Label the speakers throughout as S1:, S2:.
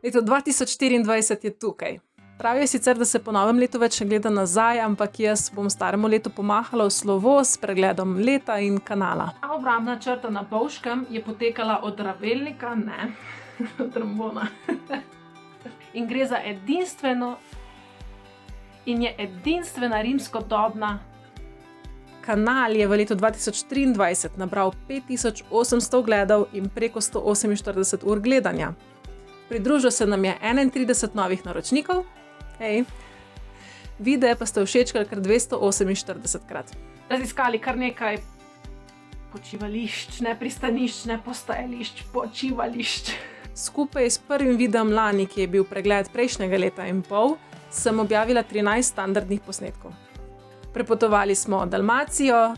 S1: Leto 2024 je tukaj. Pravijo sicer, da se po novem letu več ne gleda nazaj, ampak jaz bom staremu letu pomahala v slovo s pregledom leta in kanala. Ta obrambna črta na Bovškem je potekala od Ravelnika, ne, od trombona. In gre za edinstvena rimskodobna. Kanal je v letu 2023 nabral 5800 ogledov in preko 148 ur gledanja. Pridružil se nam je 31 novih naročnikov, videe pa ste všečkali kar 248-krat. Raziskali kar nekaj počivališč, ne pristanišč, ne postajališč, počivališč. Skupaj s prvim videom lani, ki je bil pregled prejšnjega leta in pol, sem objavila 13 standardnih posnetkov. Prepotovali smo Dalmacijo,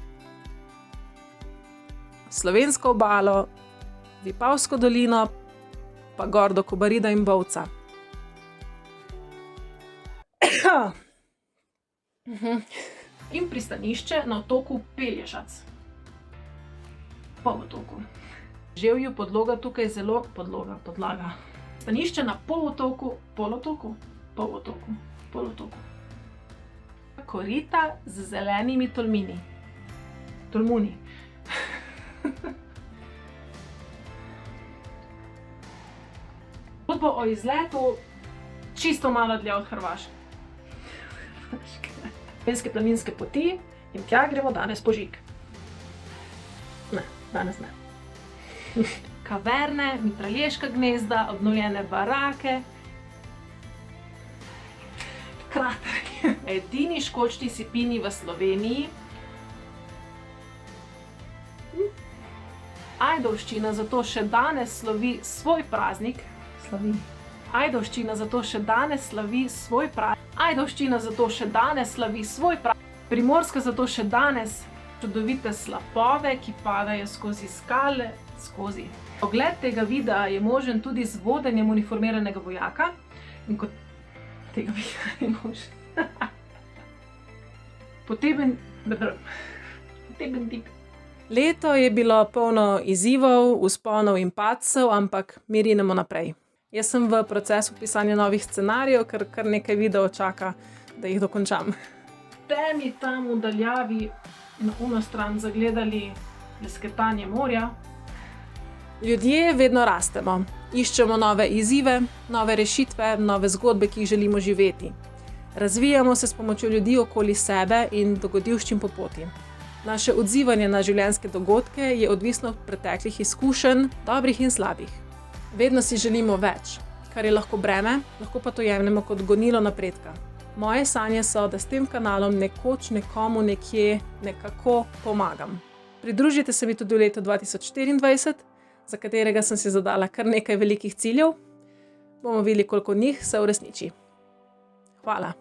S1: Slovensko obalo, Vipavsko dolino, pa gor do Kobarida in Bovca. In pristanišče na otoku Pelješac. Polotoku. Ževju podlaga tukaj zelo podlaga. Stanišče na polotoku. Korita z zelenimi tolmuni. Zgodbo o izletu čisto malo dlje od Hrvaške. Slovenske planinske poti in tja gremo danes po žig. Ne, danes ne. Kaverne, mitralješka gnezda, obnovljene barake. Kraterji. Edini školjčni sipini v Sloveniji. Ajdovščina zato še danes slavi svoj praznik. Primorska zato še danes čudovite slapove, ki padajo skozi skale. Ogled tega videa je možen tudi z vodenjem uniformiranega vojaka. In kot tega videa je možen. Poteben dik. Leto je bilo polno izzivov, vzponov in padcev, ampak mi rinemo naprej. Jaz sem v procesu pisanja novih scenarijev, ker kar nekaj videov čaka, da jih dokončam. Temi tam v daljavi na ono stran zagledali lesketanje morja. Ljudje vedno rastemo. Iščemo nove izzive, nove rešitve, nove zgodbe, ki jih želimo živeti. Razvijamo se s pomočjo ljudi okoli sebe in dogodivščin po poti. Naše odzivanje na življenjske dogodke je odvisno od preteklih izkušenj, dobrih in slabih. Vedno si želimo več, kar je lahko breme, lahko pa to jemljemo kot gonilo napredka. Moje sanje so, da s tem kanalom nekoč nekomu nekje nekako pomagam. Pridružite se mi tudi v letu 2024, za katerega sem si zadala kar nekaj velikih ciljev. Bomo videli, koliko njih se uresniči. Hvala.